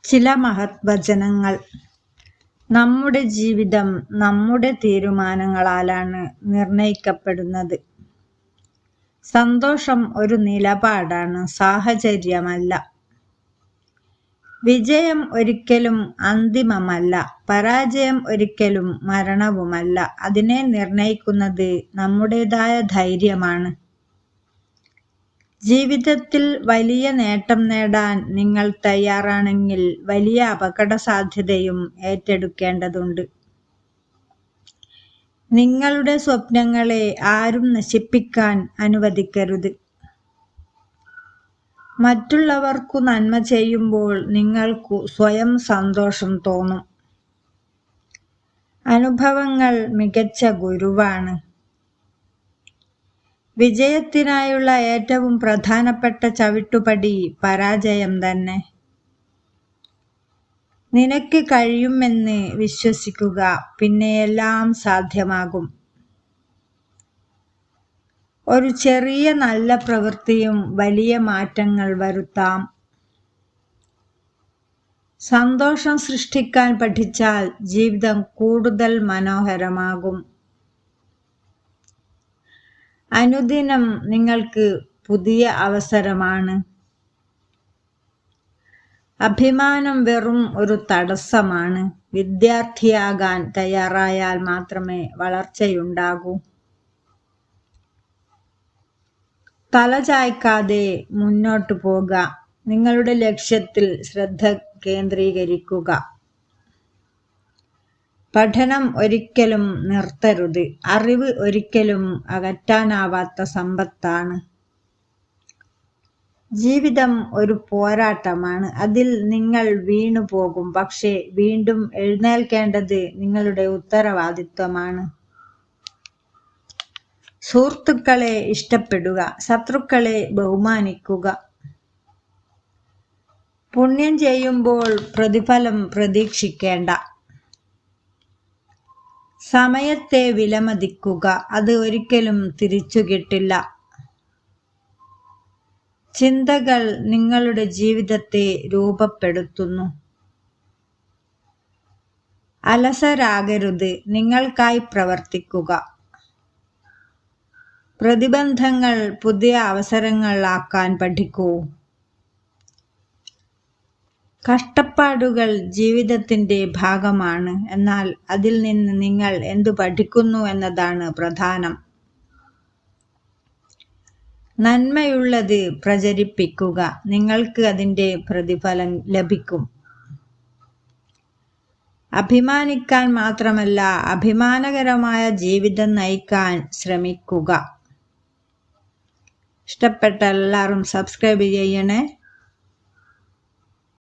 ചില മഹത് വചനങ്ങൾ. നമ്മുടെ ജീവിതം നമ്മുടെ തീരുമാനങ്ങളാലാണ് നിർണയിക്കപ്പെടുന്നത്. സന്തോഷം ഒരു നിലപാടാണ്, സാഹചര്യമല്ല. വിജയം ഒരിക്കലും അന്തിമമല്ല, പരാജയം ഒരിക്കലും മരണവുമല്ല. അതിനെ നിർണയിക്കുന്നത് നമ്മുടേതായ ധൈര്യമാണ്. ജീവിതത്തിൽ വലിയ നേട്ടം നേടാൻ നിങ്ങൾ തയ്യാറാണെങ്കിൽ വലിയ അപകട സാധ്യതയും ഏറ്റെടുക്കേണ്ടതുണ്ട്. നിങ്ങളുടെ സ്വപ്നങ്ങളെ ആരും നശിപ്പിക്കാൻ അനുവദിക്കരുത്. മറ്റുള്ളവർക്കു നന്മ ചെയ്യുമ്പോൾ നിങ്ങൾക്ക് സ്വയം സന്തോഷം തോന്നും. അനുഭവങ്ങൾ മികച്ച ഗുരുവാണ്. വിജയത്തിനായുള്ള ഏറ്റവും പ്രധാനപ്പെട്ട ചവിട്ടുപടി പരാജയം തന്നെ. നിനക്ക് കഴിയുമെന്ന് വിശ്വസിക്കുക, പിന്നെ എല്ലാം സാധ്യമാകും. ഒരു ചെറിയ നല്ല പ്രവൃത്തിയും വലിയ മാറ്റങ്ങൾ വരുത്താം. സന്തോഷം സൃഷ്ടിക്കാൻ പഠിച്ചാൽ ജീവിതം കൂടുതൽ മനോഹരമാകും. അനുദിനം നിങ്ങൾക്ക് പുതിയ അവസരമാണ്. അഭിമാനം വെറും ഒരു തടസ്സമാണ്. വിദ്യാർത്ഥിയാകാൻ തയ്യാറായാൽ മാത്രമേ വളർച്ചയുണ്ടാകൂ. തലചായ്ക്കാതെ മുന്നോട്ടു പോകുക. നിങ്ങളുടെ ലക്ഷ്യത്തിൽ ശ്രദ്ധ കേന്ദ്രീകരിക്കുക. പഠനം ഒരിക്കലും നിർത്തരുത്. അറിവ് ഒരിക്കലും അകറ്റാനാവാത്ത സമ്പത്താണ്. ജീവിതം ഒരു പോരാട്ടമാണ്. അതിൽ നിങ്ങൾ വീണുപോകും, പക്ഷേ വീണ്ടും എഴുന്നേൽക്കേണ്ടത് നിങ്ങളുടെ ഉത്തരവാദിത്വമാണ്. സുഹൃത്തുക്കളെ ഇഷ്ടപ്പെടുക, ശത്രുക്കളെ ബഹുമാനിക്കുക. പുണ്യം ചെയ്യുമ്പോൾ പ്രതിഫലം പ്രതീക്ഷിക്കേണ്ട. സമയത്തെ വിലമതിക്കുക, അത് ഒരിക്കലും തിരിച്ചു കിട്ടില്ല. ചിന്തകൾ നിങ്ങളുടെ ജീവിതത്തെ രൂപപ്പെടുത്തുന്നു. അലസരാകരുത്, നിങ്ങൾക്കായി പ്രവർത്തിക്കുക. പ്രതിബന്ധങ്ങൾ പുതിയ അവസരങ്ങളാക്കാൻ പഠിക്കൂ. കഷ്ടപ്പാടുകൾ ജീവിതത്തിന്റെ ഭാഗമാണ്, എന്നാൽ അതിൽ നിന്ന് നിങ്ങൾ എന്തു പഠിക്കുന്നു എന്നതാണ് പ്രധാനം. നന്മയുള്ളത് പ്രചരിപ്പിക്കുക, നിങ്ങൾക്ക് അതിന്റെ പ്രതിഫലം ലഭിക്കും. അഭിമാനിക്കാൻ മാത്രമല്ല, അഭിമാനകരമായ ജീവിതം നയിക്കാൻ ശ്രമിക്കുക. ഇഷ്ടപ്പെട്ട എല്ലാവരും സബ്സ്ക്രൈബ് ചെയ്യണേ.